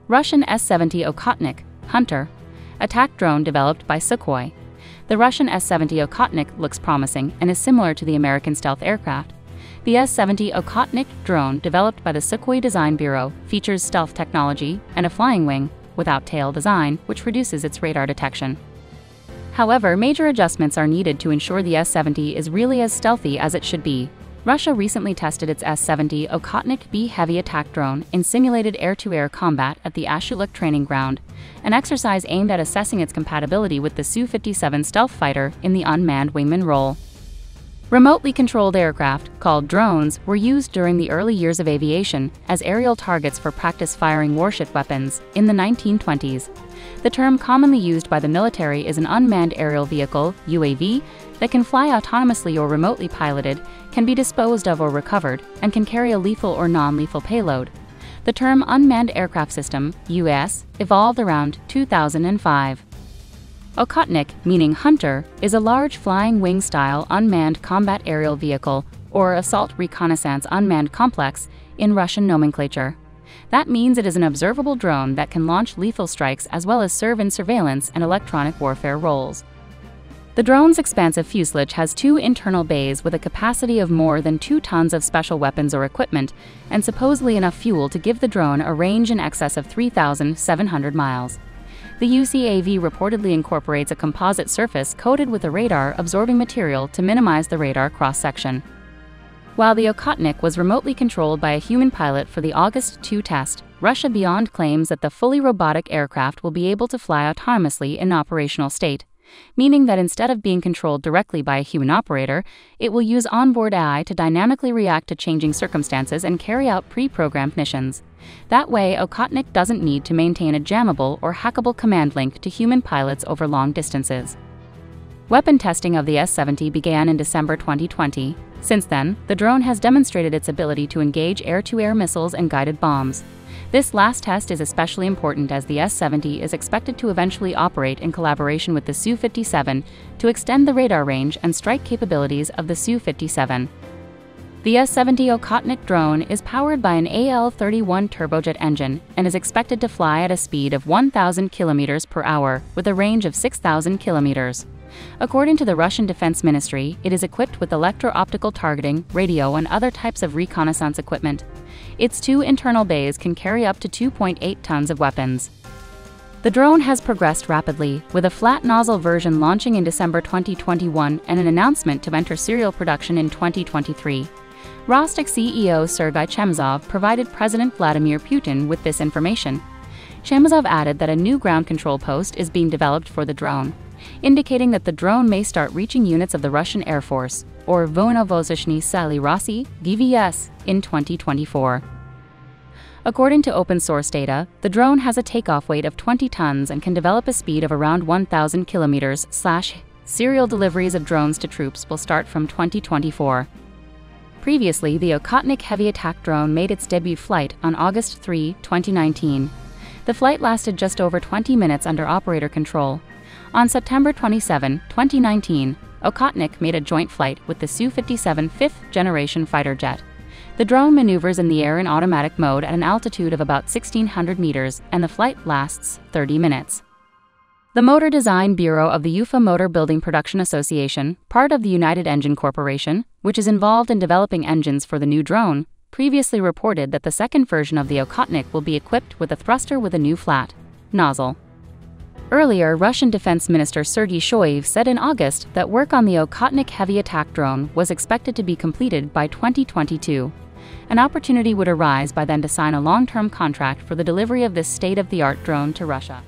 Russian S-70 Okhotnik, Hunter, attack drone developed by Sukhoi. The Russian S-70 Okhotnik looks promising and is similar to the American stealth aircraft. The S-70 Okhotnik drone, developed by the Sukhoi Design Bureau, features stealth technology and a flying wing, without tail design, which reduces its radar detection. However, major adjustments are needed to ensure the S-70 is really as stealthy as it should be. Russia recently tested its S-70 Okhotnik-b heavy attack drone in simulated air-to-air combat at the Ashuluk training ground, an exercise aimed at assessing its compatibility with the Su-57 stealth fighter in the unmanned wingman role. Remotely controlled aircraft, called drones, were used during the early years of aviation as aerial targets for practice firing warship weapons in the 1920s. The term commonly used by the military is an unmanned aerial vehicle, UAV, that can fly autonomously or remotely piloted, can be disposed of or recovered, and can carry a lethal or non-lethal payload. The term Unmanned Aircraft System, US, evolved around 2005. Okhotnik, meaning hunter, is a large flying wing-style unmanned combat aerial vehicle, or assault reconnaissance unmanned complex, in Russian nomenclature. That means it is an observable drone that can launch lethal strikes as well as serve in surveillance and electronic warfare roles. The drone's expansive fuselage has 2 internal bays with a capacity of more than 2 tons of special weapons or equipment, and supposedly enough fuel to give the drone a range in excess of 3,700 miles. The UCAV reportedly incorporates a composite surface coated with a radar-absorbing material to minimize the radar cross-section. While the Okhotnik was remotely controlled by a human pilot for the August 2 test, Russia Beyond claims that the fully robotic aircraft will be able to fly autonomously in operational state, meaning that instead of being controlled directly by a human operator, it will use onboard AI to dynamically react to changing circumstances and carry out pre-programmed missions. That way, Okhotnik doesn't need to maintain a jammable or hackable command link to human pilots over long distances. Weapon testing of the S-70 began in December 2020. Since then, the drone has demonstrated its ability to engage air-to-air missiles and guided bombs. This last test is especially important as the S-70 is expected to eventually operate in collaboration with the Su-57 to extend the radar range and strike capabilities of the Su-57. The S-70 Okhotnik drone is powered by an AL-31 turbojet engine and is expected to fly at a speed of 1,000 km per hour with a range of 6,000 km. According to the Russian Defense Ministry, it is equipped with electro-optical targeting, radio, and other types of reconnaissance equipment. Its 2 internal bays can carry up to 2.8 tons of weapons. The drone has progressed rapidly, with a flat-nozzle version launching in December 2021 and an announcement to enter serial production in 2023. Rostec CEO Sergei Chemezov provided President Vladimir Putin with this information. Chemezov added that a new ground control post is being developed for the drone, indicating that the drone may start reaching units of the Russian Air Force, or Voenno-vozdushnye sily Rossii, VVS, in 2024. According to open-source data, the drone has a takeoff weight of 20 tons and can develop a speed of around 1,000 km/h. Serial deliveries of drones to troops will start from 2024. Previously, the Okhotnik heavy attack drone made its debut flight on August 3, 2019. The flight lasted just over 20 minutes under operator control. On September 27, 2019, Okhotnik made a joint flight with the Su-57 fifth-generation fighter jet. The drone maneuvers in the air in automatic mode at an altitude of about 1,600 meters, and the flight lasts 30 minutes. The Motor Design Bureau of the UFA Motor Building Production Association, part of the United Engine Corporation, which is involved in developing engines for the new drone, previously reported that the second version of the Okhotnik will be equipped with a thruster with a new flat-nozzle. Earlier, Russian Defense Minister Sergei Chemezov said in August that work on the Okhotnik heavy attack drone was expected to be completed by 2022. An opportunity would arise by then to sign a long-term contract for the delivery of this state-of-the-art drone to Russia.